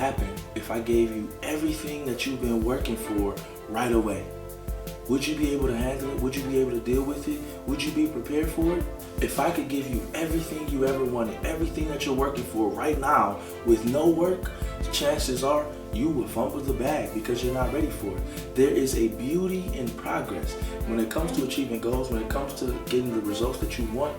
happen if I gave you everything that you've been working for right away? Would you be able to handle it? Would you be able to deal with it? Would you be prepared for it? If I could give you everything you ever wanted, everything that you're working for right now with no work, chances are you will fumble the bag because you're not ready for it. There is a beauty in progress. When it comes to achieving goals, when it comes to getting the results that you want,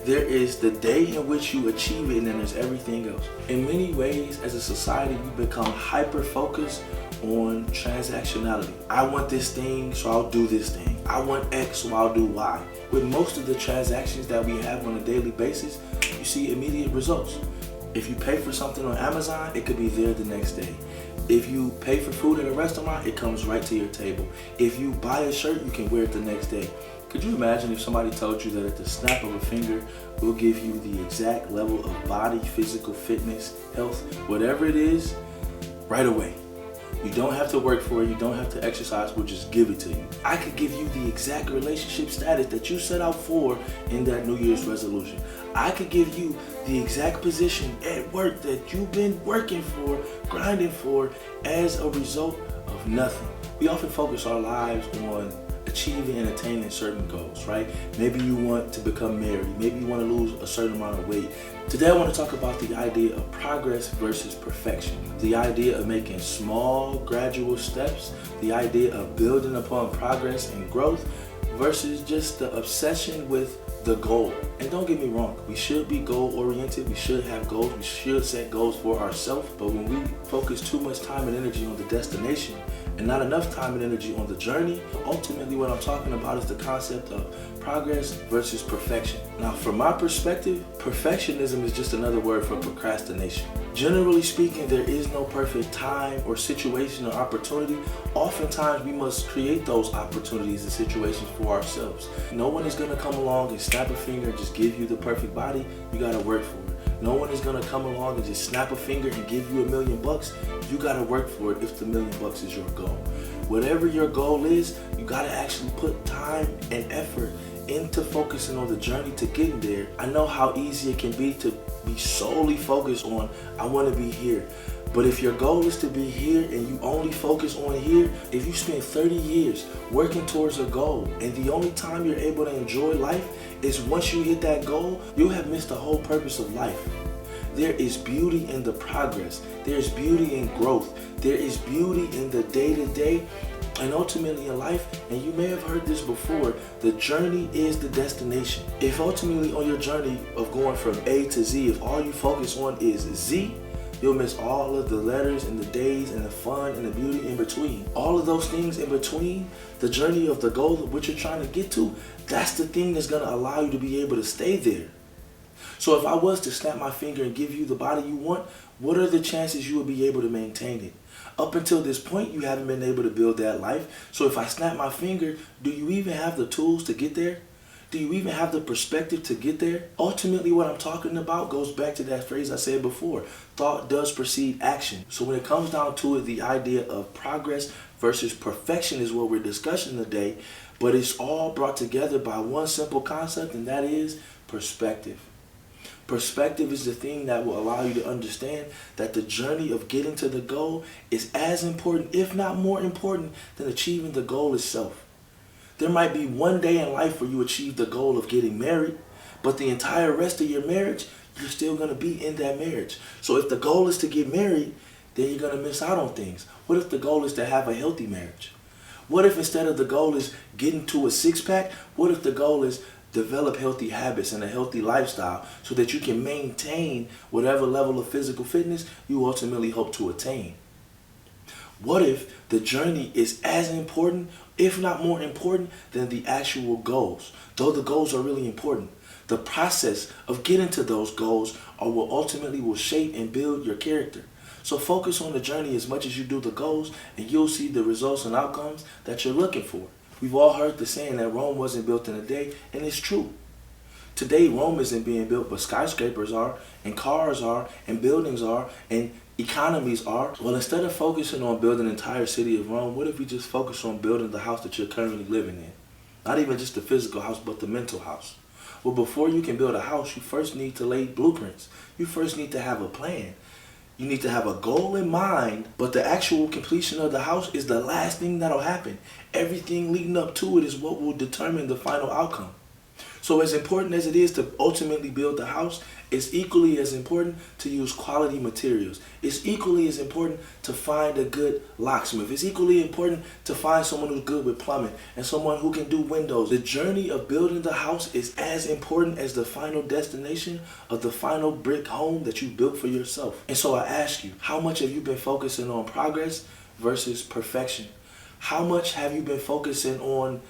there is the day in which you achieve it, and then there's everything else. In many ways, as a society, we become hyper-focused on transactionality. I want this thing, so I'll do this thing. I want X, so I'll do Y. With most of the transactions that we have on a daily basis, you see immediate results. If you pay for something on Amazon, it could be there the next day. If you pay for food at a restaurant, it comes right to your table. If you buy a shirt, you can wear it the next day. Could you imagine if somebody told you that at the snap of a finger, we'll give you the exact level of body, physical fitness, health, whatever it is, right away? You don't have to work for it, you don't have to exercise, we'll just give it to you. I could give you the exact relationship status that you set out for in that New Year's resolution. I could give you the exact position at work that you've been working for, grinding for, as a result of nothing. We often focus our lives on achieving and attaining certain goals, right? Maybe you want to become married. Maybe you want to lose a certain amount of weight. Today I want to talk about the idea of progress versus perfection. The idea of making small, gradual steps. The idea of building upon progress and growth versus just the obsession with the goal. And don't get me wrong, we should be goal-oriented. We should have goals. We should set goals for ourselves. But when we focus too much time and energy on the destination and not enough time and energy on the journey, ultimately what I'm talking about is the concept of progress versus perfection. Now, from my perspective, perfectionism is just another word for procrastination. Generally speaking, there is no perfect time or situation or opportunity. Oftentimes, we must create those opportunities and situations for ourselves. No one is going to come along and snap a finger and just give you the perfect body. You got to work for it. No one is going to come along and just snap a finger and give you $1 million. You got to work for it if the $1 million is your goal. Whatever your goal is, you got to actually put time and effort into focusing on the journey to getting there. I know how easy it can be to be solely focused on, I want to be here. But if your goal is to be here and you only focus on here, if you spend 30 years working towards a goal and the only time you're able to enjoy life is once you hit that goal, you'll have missed the whole purpose of life. There is beauty in the progress. There's beauty in growth. There is beauty in the day-to-day. And ultimately in life, and you may have heard this before, the journey is the destination. If ultimately on your journey of going from A to Z, if all you focus on is Z, you'll miss all of the letters and the days and the fun and the beauty in between. All of those things in between, the journey of the goal of what you're trying to get to, that's the thing that's going to allow you to be able to stay there. So if I was to snap my finger and give you the body you want, what are the chances you will be able to maintain it? Up until this point, you haven't been able to build that life. So if I snap my finger, do you even have the tools to get there? Do you even have the perspective to get there? Ultimately, what I'm talking about goes back to that phrase I said before. Thought does precede action. So when it comes down to it, the idea of progress versus perfection is what we're discussing today. But it's all brought together by one simple concept, and that is perspective. Perspective is the thing that will allow you to understand that the journey of getting to the goal is as important, if not more important, than achieving the goal itself. There might be one day in life where you achieve the goal of getting married, but the entire rest of your marriage, you're still going to be in that marriage. So if the goal is to get married, then you're going to miss out on things. What if the goal is to have a healthy marriage? What if instead of the goal is getting to a six-pack, what if the goal is develop healthy habits and a healthy lifestyle so that you can maintain whatever level of physical fitness you ultimately hope to attain? What if the journey is as important, if not more important, than the actual goals? Though the goals are really important, the process of getting to those goals are what ultimately will shape and build your character. So focus on the journey as much as you do the goals, and you'll see the results and outcomes that you're looking for. We've all heard the saying that Rome wasn't built in a day, and it's true. Today, Rome isn't being built, but skyscrapers are, and cars are, and buildings are, and economies are. Well, instead of focusing on building the entire city of Rome, what if we just focus on building the house that you're currently living in? Not even just the physical house, but the mental house. Well, before you can build a house, you first need to lay blueprints. You first need to have a plan. You need to have a goal in mind, but the actual completion of the house is the last thing that'll happen. Everything leading up to it is what will determine the final outcome. So as important as it is to ultimately build the house, it's equally as important to use quality materials. It's equally as important to find a good locksmith. It's equally important to find someone who's good with plumbing and someone who can do windows. The journey of building the house is as important as the final destination of the final brick home that you built for yourself. And so I ask you, how much have you been focusing on progress versus perfection? How much have you been focusing on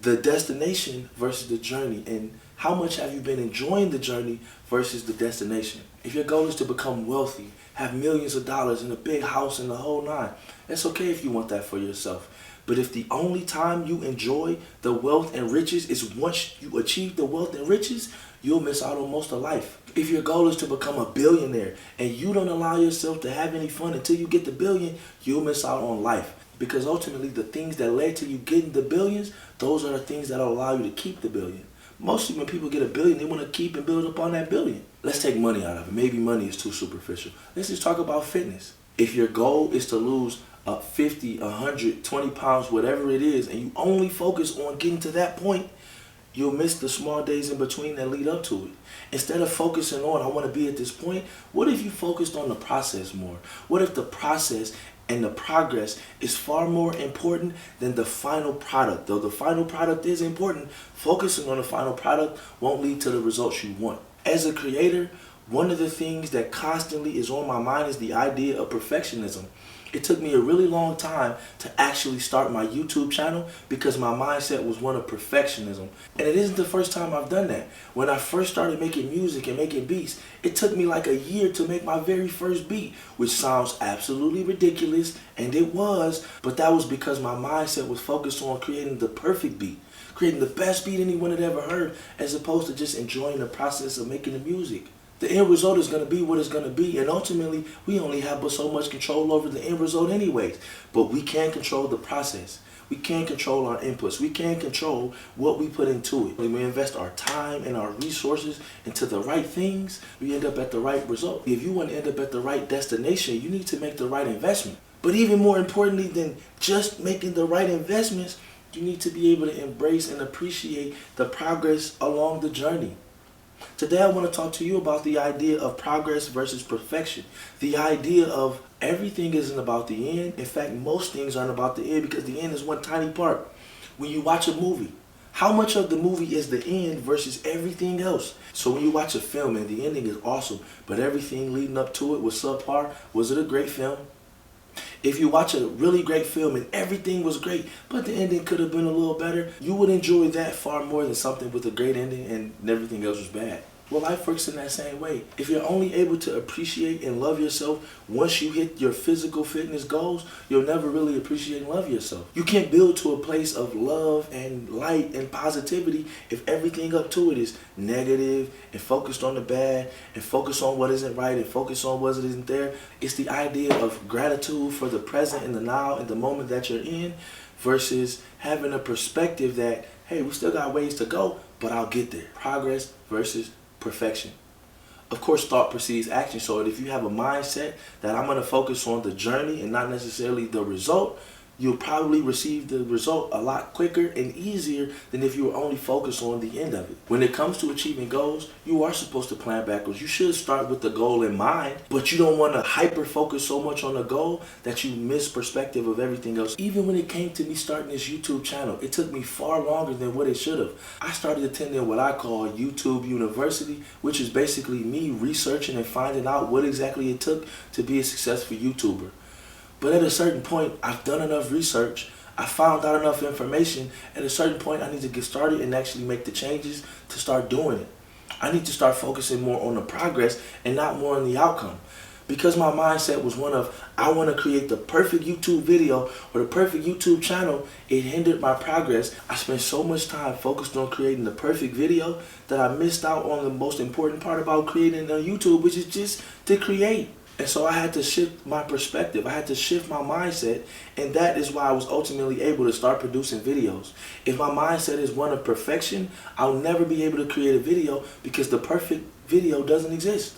the destination versus the journey? And how much have you been enjoying the journey versus the destination? If your goal is to become wealthy, have millions of dollars and a big house and the whole nine, it's okay if you want that for yourself. But if the only time you enjoy the wealth and riches is once you achieve the wealth and riches, you'll miss out on most of life. If your goal is to become a billionaire and you don't allow yourself to have any fun until you get the billion, you'll miss out on life. Because ultimately the things that led to you getting the billions, those are the things that will allow you to keep the billion. Mostly when people get a billion, they want to keep and build upon that billion. Let's take money out of it. Maybe money is too superficial. Let's just talk about fitness. If your goal is to lose 50, 100, 20 pounds, whatever it is, and you only focus on getting to that point, you'll miss the small days in between that lead up to it. Instead of focusing on, I want to be at this point, what if you focused on the process more? What if the process and the progress is far more important than the final product? Though the final product is important, focusing on the final product won't lead to the results you want. As a creator, one of the things that constantly is on my mind is the idea of perfectionism. It took me a really long time to actually start my YouTube channel because my mindset was one of perfectionism. And it isn't the first time I've done that. When I first started making music and making beats, it took me like a year to make my very first beat, which sounds absolutely ridiculous, and it was, but that was because my mindset was focused on creating the perfect beat, creating the best beat anyone had ever heard, as opposed to just enjoying the process of making the music. The end result is going to be what it's going to be, and ultimately we only have but so much control over the end result anyways. But we can control the process. We can control our inputs. We can control what we put into it. When we invest our time and our resources into the right things, we end up at the right result. If you want to end up at the right destination, you need to make the right investment. But even more importantly than just making the right investments, you need to be able to embrace and appreciate the progress along the journey. Today I want to talk to you about the idea of progress versus perfection. The idea of everything isn't about the end. In fact, most things aren't about the end because the end is one tiny part. When you watch a movie, how much of the movie is the end versus everything else? So when you watch a film and the ending is awesome, but everything leading up to it was subpar, was it a great film? If you watch a really great film and everything was great, but the ending could have been a little better, you would enjoy that far more than something with a great ending and everything else was bad. Well, life works in that same way. If you're only able to appreciate and love yourself once you hit your physical fitness goals, you'll never really appreciate and love yourself. You can't build to a place of love and light and positivity if everything up to it is negative and focused on the bad and focused on what isn't right and focused on what isn't there. It's the idea of gratitude for the present and the now and the moment that you're in versus having a perspective that, hey, we still got ways to go, but I'll get there. Progress versus perfection. Of course, thought precedes action. So if you have a mindset that I'm going to focus on the journey and not necessarily the result, you'll probably receive the result a lot quicker and easier than if you were only focused on the end of it. When it comes to achieving goals, you are supposed to plan backwards. You should start with the goal in mind, but you don't want to hyper focus so much on the goal that you miss perspective of everything else. Even when it came to me starting this YouTube channel, it took me far longer than what it should have. I started attending what I call YouTube University, which is basically me researching and finding out what exactly it took to be a successful YouTuber. But at a certain point, I've done enough research, I found out enough information, at a certain point I need to get started and actually make the changes to start doing it. I need to start focusing more on the progress and not more on the outcome. Because my mindset was one of, I want to create the perfect YouTube video or the perfect YouTube channel, it hindered my progress. I spent so much time focused on creating the perfect video that I missed out on the most important part about creating on YouTube, which is just to create. And so I had to shift my perspective. I had to shift my mindset, and that is why I was ultimately able to start producing videos. If my mindset is one of perfection, I'll never be able to create a video because the perfect video doesn't exist.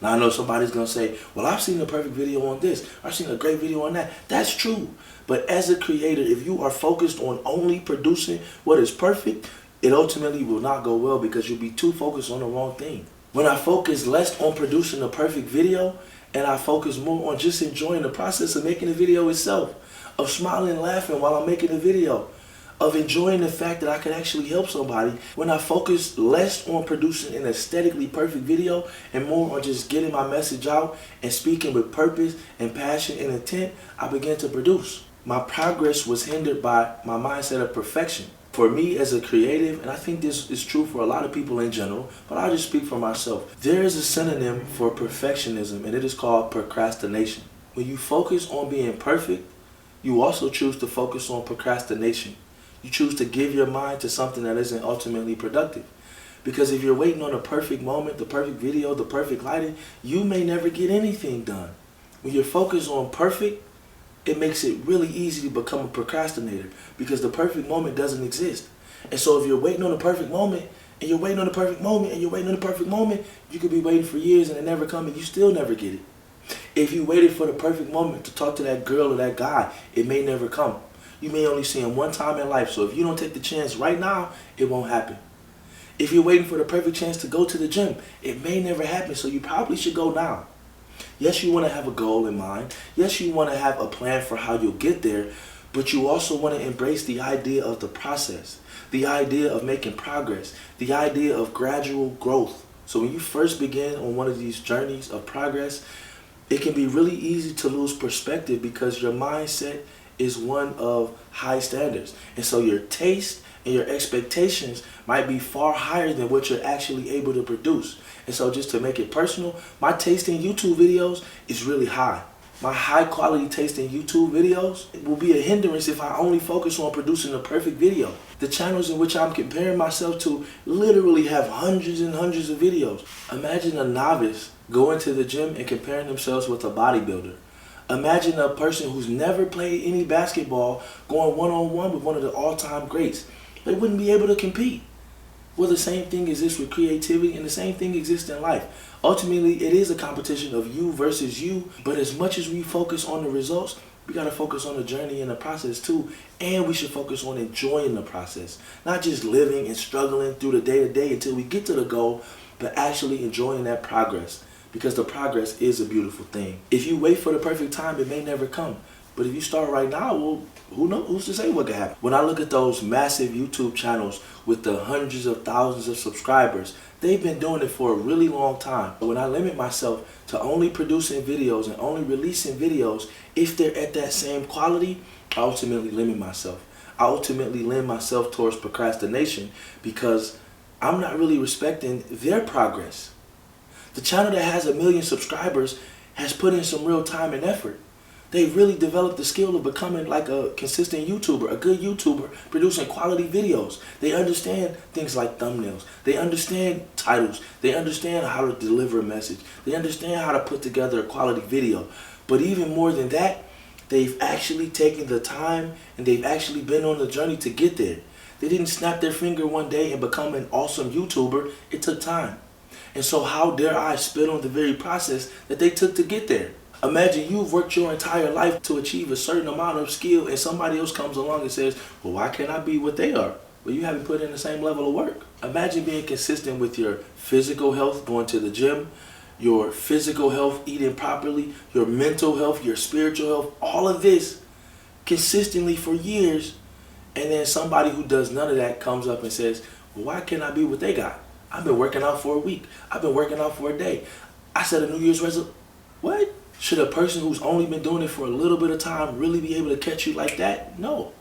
Now I know somebody's gonna say, well, I've seen a perfect video on this, I've seen a great video on that. That's true. But as a creator, if you are focused on only producing what is perfect, it ultimately will not go well because you'll be too focused on the wrong thing. When I focus less on producing a perfect video and I focus more on just enjoying the process of making the video itself, of smiling and laughing while I'm making the video, of enjoying the fact that I can actually help somebody, when I focus less on producing an aesthetically perfect video and more on just getting my message out and speaking with purpose and passion and intent, I began to produce. My progress was hindered by my mindset of perfection. For me as a creative, and I think this is true for a lot of people in general, but I'll just speak for myself. There is a synonym for perfectionism, and it is called procrastination. When you focus on being perfect, you also choose to focus on procrastination. You choose to give your mind to something that isn't ultimately productive. Because if you're waiting on a perfect moment, the perfect video, the perfect lighting, you may never get anything done. When you're focused on perfect, it makes it really easy to become a procrastinator because the perfect moment doesn't exist. And so if you're waiting on the perfect moment, and you're waiting on the perfect moment, and you're waiting on the perfect moment, you could be waiting for years and it never comes and you still never get it. If you waited for the perfect moment to talk to that girl or that guy, it may never come. You may only see him one time in life, so if you don't take the chance right now, it won't happen. If you're waiting for the perfect chance to go to the gym, it may never happen, so you probably should go now. Yes, you want to have a goal in mind. Yes, you want to have a plan for how you'll get there, but you also want to embrace the idea of the process, the idea of making progress, the idea of gradual growth. So when you first begin on one of these journeys of progress, it can be really easy to lose perspective because your mindset is one of high standards. And so your taste and your expectations might be far higher than what you're actually able to produce. And so just to make it personal, my taste in YouTube videos is really high. My high quality taste in YouTube videos will be a hindrance if I only focus on producing a perfect video. The channels in which I'm comparing myself to literally have hundreds and hundreds of videos. Imagine a novice going to the gym and comparing themselves with a bodybuilder. Imagine a person who's never played any basketball going one-on-one with one of the all-time greats. They wouldn't be able to compete. Well, the same thing exists with creativity and the same thing exists in life. Ultimately, it is a competition of you versus you, but as much as we focus on the results, we got to focus on the journey and the process too, and we should focus on enjoying the process. Not just living and struggling through the day-to-day until we get to the goal, but actually enjoying that progress, because the progress is a beautiful thing. If you wait for the perfect time, it may never come. But if you start right now, well, who knows? Who's to say what could happen? When I look at those massive YouTube channels with the hundreds of thousands of subscribers, they've been doing it for a really long time. But when I limit myself to only producing videos and only releasing videos, if they're at that same quality, I ultimately limit myself. I ultimately lend myself towards procrastination because I'm not really respecting their progress. The channel that has 1 million subscribers has put in some real time and effort. They really developed the skill of becoming like a consistent YouTuber, a good YouTuber, producing quality videos. They understand things like thumbnails. They understand titles. They understand how to deliver a message. They understand how to put together a quality video. But even more than that, they've actually taken the time and they've actually been on the journey to get there. They didn't snap their finger one day and become an awesome YouTuber. It took time. And so how dare I spit on the very process that they took to get there? Imagine you've worked your entire life to achieve a certain amount of skill and somebody else comes along and says, well, why can't I be what they are? Well, you haven't put in the same level of work. Imagine being consistent with your physical health, going to the gym, your physical health, eating properly, your mental health, your spiritual health, all of this consistently for years. And then somebody who does none of that comes up and says, well, why can't I be what they got? I've been working out for a week. I've been working out for a day. I set a New Year's resolution. What? Should a person who's only been doing it for a little bit of time really be able to catch you like that? No.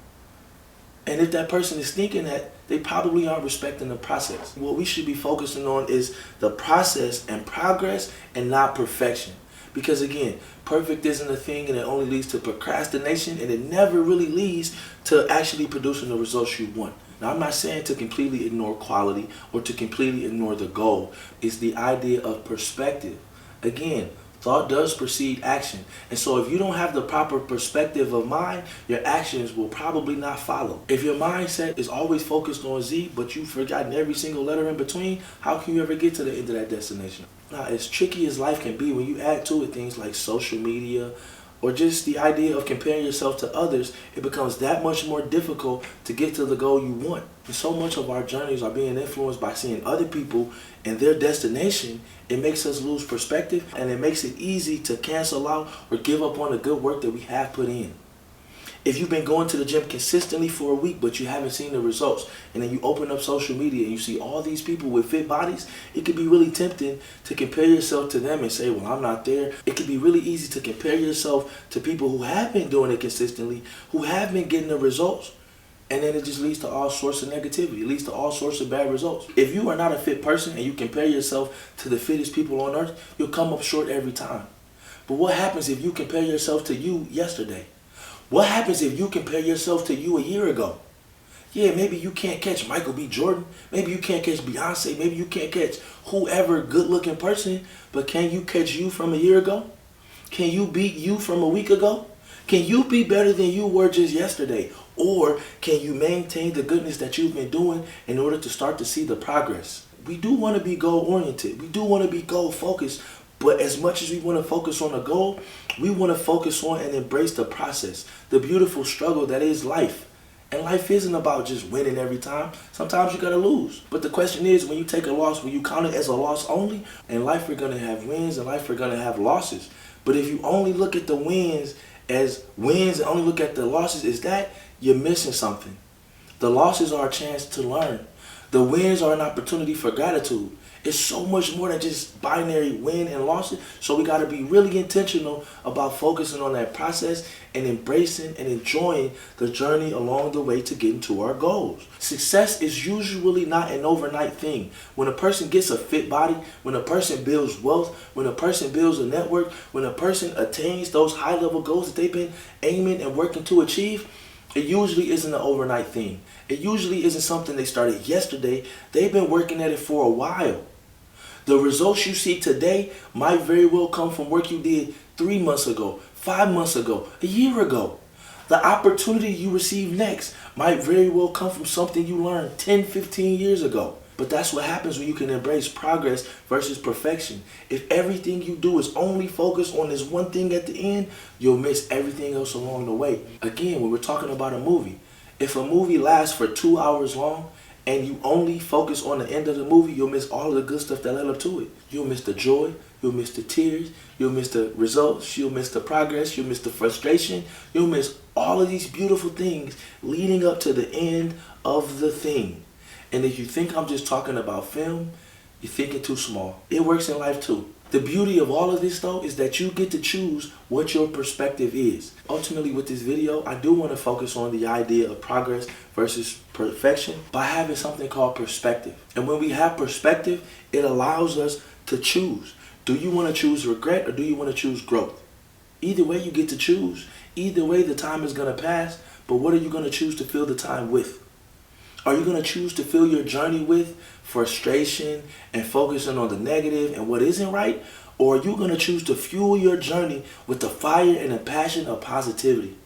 And if that person is thinking that, they probably aren't respecting the process. What we should be focusing on is the process and progress and not perfection. Because again, perfect isn't a thing and it only leads to procrastination and it never really leads to actually producing the results you want. Now, I'm not saying to completely ignore quality or to completely ignore the goal. It's the idea of perspective. Again, thought does precede action. And so if you don't have the proper perspective of mind, your actions will probably not follow. If your mindset is always focused on Z, but you've forgotten every single letter in between, how can you ever get to the end of that destination? Now, as tricky as life can be, when you add to it things like social media or just the idea of comparing yourself to others, it becomes that much more difficult to get to the goal you want. And so much of our journeys are being influenced by seeing other people and their destination. It makes us lose perspective, and it makes it easy to cancel out or give up on the good work that we have put in. If you've been going to the gym consistently for a week but you haven't seen the results, and then you open up social media and you see all these people with fit bodies, it could be really tempting to compare yourself to them and say, well, I'm not there. It could be really easy to compare yourself to people who have been doing it consistently, who have been getting the results, and then it just leads to all sorts of negativity. It leads to all sorts of bad results. If you are not a fit person and you compare yourself to the fittest people on earth, you'll come up short every time. But what happens if you compare yourself to you yesterday? What happens if you compare yourself to you a year ago? Yeah, maybe you can't catch Michael B. Jordan. Maybe you can't catch Beyonce. Maybe you can't catch whoever good-looking person. But can you catch you from a year ago? Can you beat you from a week ago? Can you be better than you were just yesterday? Or can you maintain the goodness that you've been doing in order to start to see the progress? We do want to be goal-oriented. We do want to be goal-focused. But as much as we want to focus on the goal, we want to focus on and embrace the process, the beautiful struggle that is life. And life isn't about just winning every time. Sometimes you got to lose. But the question is, when you take a loss, will you count it as a loss only? In life, we're going to have wins. In life, we're going to have losses. But if you only look at the wins as wins and only look at the losses as that, you're missing something. The losses are a chance to learn. The wins are an opportunity for gratitude. It's so much more than just binary win and losses. So we got to be really intentional about focusing on that process and embracing and enjoying the journey along the way to getting to our goals. Success is usually not an overnight thing. When a person gets a fit body, when a person builds wealth, when a person builds a network, when a person attains those high-level goals that they've been aiming and working to achieve, it usually isn't an overnight thing. It usually isn't something they started yesterday. They've been working at it for a while. The results you see today might very well come from work you did 3 months ago, 5 months ago, a year ago. The opportunity you receive next might very well come from something you learned 10, 15 years ago. But that's what happens when you can embrace progress versus perfection. If everything you do is only focused on this one thing at the end, you'll miss everything else along the way. Again, when we're talking about a movie, if a movie lasts for 2 hours long, and you only focus on the end of the movie, you'll miss all of the good stuff that led up to it. You'll miss the joy, you'll miss the tears, you'll miss the results, you'll miss the progress, you'll miss the frustration, you'll miss all of these beautiful things leading up to the end of the thing. And if you think I'm just talking about film, you're thinking too small. It works in life too. The beauty of all of this though is that you get to choose what your perspective is. Ultimately with this video, I do want to focus on the idea of progress versus perfection by having something called perspective. And when we have perspective, it allows us to choose. Do you want to choose regret or do you want to choose growth? Either way you get to choose. Either way the time is going to pass, but what are you going to choose to fill the time with? Are you going to choose to fill your journey with frustration and focusing on the negative and what isn't right? Or are you going to choose to fuel your journey with the fire and the passion of positivity,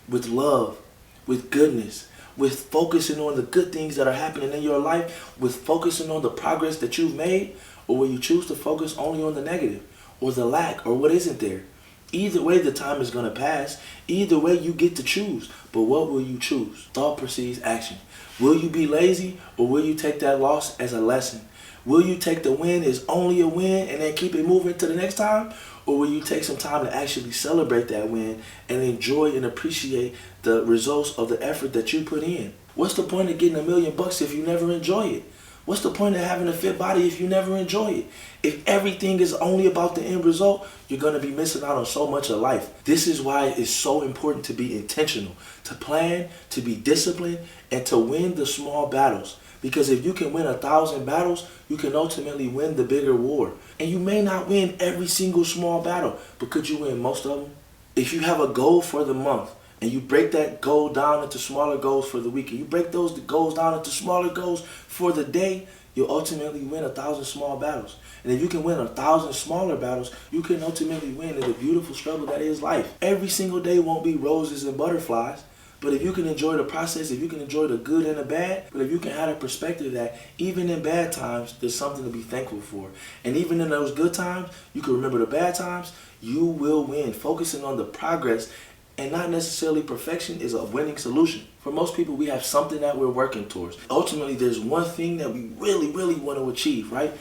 with love, with goodness, with focusing on the good things that are happening in your life, with focusing on the progress that you've made? Or will you choose to focus only on the negative or the lack or what isn't there? Either way, the time is going to pass. Either way, you get to choose. But what will you choose? Thought precedes action. Will you be lazy or will you take that loss as a lesson? Will you take the win as only a win and then keep it moving to the next time? Or will you take some time to actually celebrate that win and enjoy and appreciate the results of the effort that you put in? What's the point of getting $1 million if you never enjoy it? What's the point of having a fit body if you never enjoy it? If everything is only about the end result, you're going to be missing out on so much of life. This is why it's so important to be intentional, to plan, to be disciplined, and to win the small battles. Because if you can win 1,000 battles, you can ultimately win the bigger war. And you may not win every single small battle, but could you win most of them? If you have a goal for the month, and you break that goal down into smaller goals for the week, and you break those goals down into smaller goals for the day, you'll ultimately win 1,000 small battles. And if you can win 1,000 smaller battles, you can ultimately win in the beautiful struggle that is life. Every single day won't be roses and butterflies, But if you can enjoy the process, if you can enjoy the good and the bad, but if you can have a perspective that even in bad times, there's something to be thankful for. And even in those good times, you can remember the bad times, you will win. Focusing on the progress and not necessarily perfection is a winning solution. For most people, we have something that we're working towards. Ultimately, there's one thing that we really, really want to achieve, right?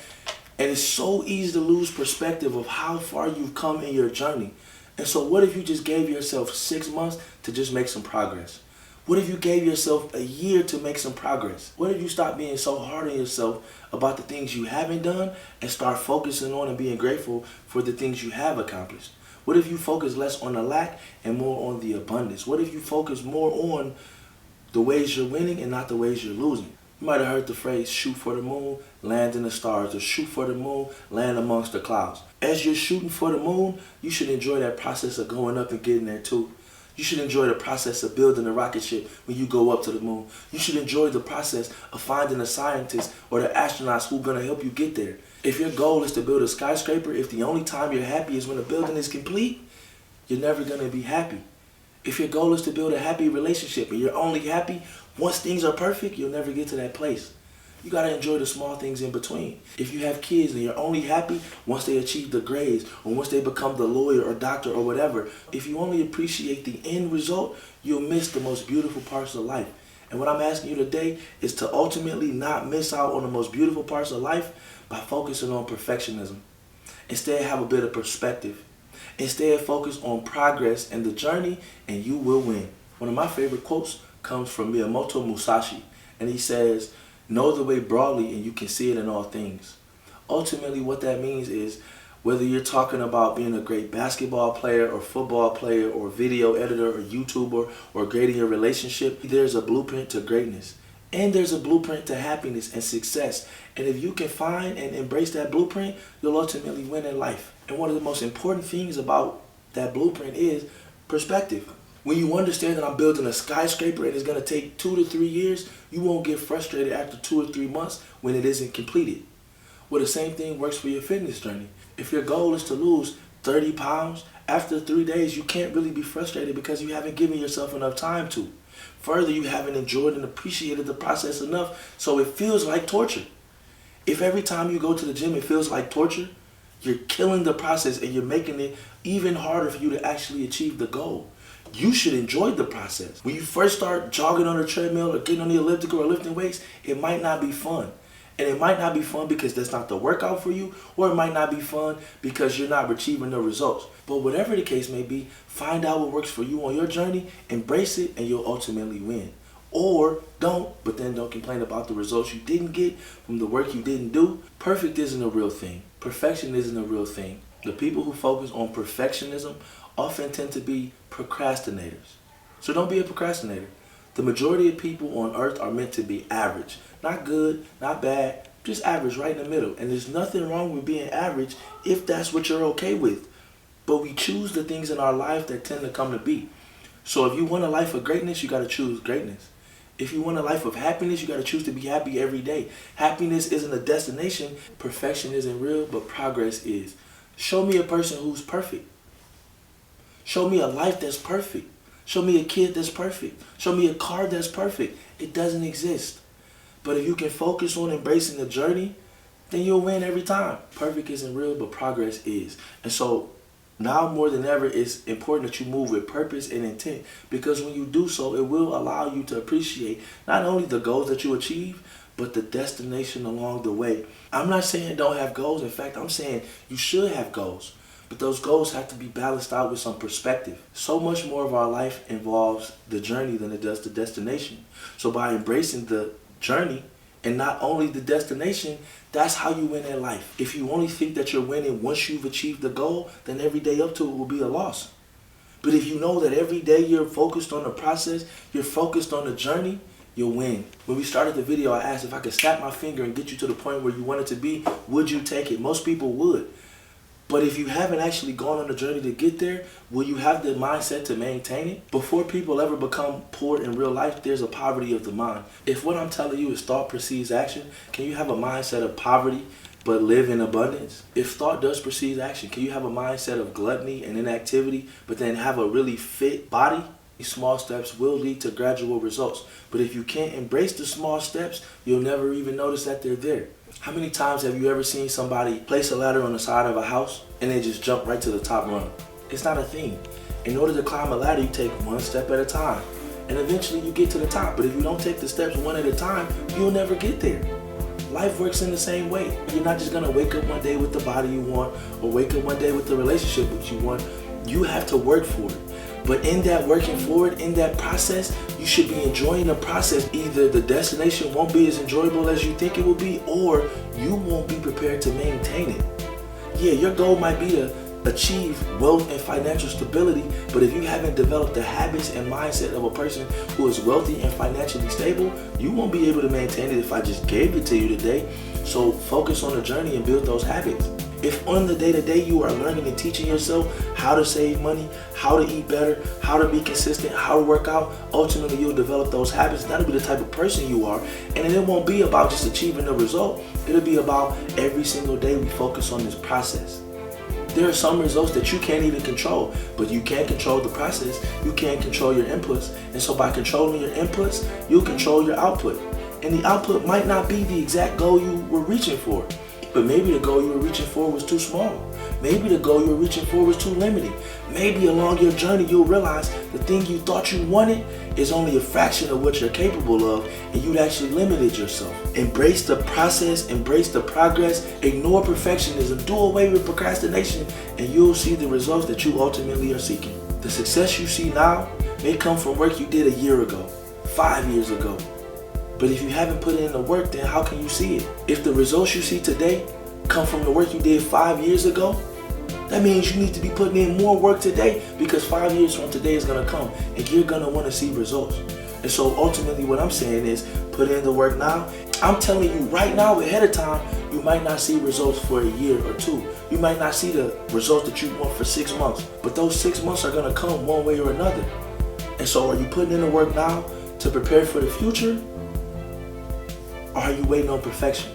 And it's so easy to lose perspective of how far you've come in your journey. And so what if you just gave yourself 6 months to just make some progress? What if you gave yourself a year to make some progress? What if you stop being so hard on yourself about the things you haven't done and start focusing on and being grateful for the things you have accomplished? What if you focus less on the lack and more on the abundance? What if you focus more on the ways you're winning and not the ways you're losing? You might have heard the phrase, shoot for the moon, land in the stars, or shoot for the moon, land amongst the clouds. As you're shooting for the moon, you should enjoy that process of going up and getting there too. You should enjoy the process of building a rocket ship when you go up to the moon. You should enjoy the process of finding the scientists or the astronauts who are going to help you get there. If your goal is to build a skyscraper, if the only time you're happy is when the building is complete, you're never going to be happy. If your goal is to build a happy relationship and you're only happy once things are perfect, you'll never get to that place. You got to enjoy the small things in between. If you have kids and you're only happy once they achieve the grades or once they become the lawyer or doctor or whatever, if you only appreciate the end result, you'll miss the most beautiful parts of life. And what I'm asking you today is to ultimately not miss out on the most beautiful parts of life by focusing on perfectionism. Instead, have a bit of perspective. Instead, focus on progress and the journey, and you will win. One of my favorite quotes comes from Miyamoto Musashi, and he says, know the way broadly and you can see it in all things. Ultimately, what that means is whether you're talking about being a great basketball player or football player or video editor or YouTuber or grading your relationship, there's a blueprint to greatness. And there's a blueprint to happiness and success. And if you can find and embrace that blueprint, you'll ultimately win in life. And one of the most important things about that blueprint is perspective. When you understand that I'm building a skyscraper and it's going to take 2 to 3 years, you won't get frustrated after 2 or 3 months when it isn't completed. Well, the same thing works for your fitness journey. If your goal is to lose 30 pounds, after 3 days, you can't really be frustrated because you haven't given yourself enough time to. Further, you haven't enjoyed and appreciated the process enough, so it feels like torture. If every time you go to the gym it feels like torture, you're killing the process and you're making it even harder for you to actually achieve the goal. You should enjoy the process. When you first start jogging on a treadmill or getting on the elliptical or lifting weights, it might not be fun. And it might not be fun because that's not the workout for you, or it might not be fun because you're not achieving the results. But whatever the case may be, find out what works for you on your journey, embrace it, and you'll ultimately win. Or don't, but then don't complain about the results you didn't get from the work you didn't do. Perfect isn't a real thing. Perfection isn't a real thing. The people who focus on perfectionism often tend to be procrastinators. So don't be a procrastinator. The majority of people on earth are meant to be average. Not good, not bad, just average, right in the middle. And there's nothing wrong with being average if that's what you're okay with. But we choose the things in our life that tend to come to be. So if you want a life of greatness, you got to choose greatness. If you want a life of happiness, you got to choose to be happy every day. Happiness isn't a destination. Perfection isn't real, but progress is. Show me a person who's perfect. Show me a life that's perfect. Show me a kid that's perfect. Show me a car that's perfect. It doesn't exist. But if you can focus on embracing the journey, then you'll win every time. Perfect isn't real, but progress is. And so now more than ever, it's important that you move with purpose and intent, because when you do so, it will allow you to appreciate not only the goals that you achieve, but the destination along the way. I'm not saying don't have goals. In fact, I'm saying you should have goals. But those goals have to be balanced out with some perspective. So much more of our life involves the journey than it does the destination. So by embracing the journey and not only the destination, that's how you win in life. If you only think that you're winning once you've achieved the goal, then every day up to it will be a loss. But if you know that every day you're focused on the process, you're focused on the journey, you'll win. When we started the video, I asked if I could snap my finger and get you to the point where you wanted to be, would you take it? Most people would. But if you haven't actually gone on the journey to get there, will you have the mindset to maintain it? Before people ever become poor in real life, there's a poverty of the mind. If what I'm telling you is thought precedes action, can you have a mindset of poverty but live in abundance? If thought does precede action, can you have a mindset of gluttony and inactivity but then have a really fit body? These small steps will lead to gradual results. But if you can't embrace the small steps, you'll never even notice that they're there. How many times have you ever seen somebody place a ladder on the side of a house and they just jump right to the top rung? It's not a thing. In order to climb a ladder, you take one step at a time. And eventually you get to the top. But if you don't take the steps one at a time, you'll never get there. Life works in the same way. You're not just gonna wake up one day with the body you want or wake up one day with the relationship that you want. You have to work for it. But in that working for it, in that process, you should be enjoying the process. Either the destination won't be as enjoyable as you think it will be, or you won't be prepared to maintain it. Yeah, your goal might be to achieve wealth and financial stability, but if you haven't developed the habits and mindset of a person who is wealthy and financially stable, you won't be able to maintain it if I just gave it to you today. So focus on the journey and build those habits. If on the day-to-day you are learning and teaching yourself how to save money, how to eat better, how to be consistent, how to work out, ultimately you'll develop those habits. That'll be the type of person you are. And it won't be about just achieving the result. It'll be about every single day we focus on this process. There are some results that you can't even control, but you can control the process. You can control your inputs. And so by controlling your inputs, you'll control your output. And the output might not be the exact goal you were reaching for. But maybe the goal you were reaching for was too small. Maybe the goal you were reaching for was too limited. Maybe along your journey you'll realize the thing you thought you wanted is only a fraction of what you're capable of, and you'd actually limited yourself. Embrace the process, embrace the progress, ignore perfectionism, do away with procrastination, and you'll see the results that you ultimately are seeking. The success you see now may come from work you did a year ago, 5 years ago. But if you haven't put in the work, then how can you see it? If the results you see today come from the work you did 5 years ago, that means you need to be putting in more work today, because 5 years from today is gonna come and you're gonna wanna see results. And so ultimately what I'm saying is put in the work now. I'm telling you right now ahead of time, you might not see results for a year or two. You might not see the results that you want for 6 months, but those 6 months are gonna come one way or another. And so are you putting in the work now to prepare for the future? Or are you waiting on perfection?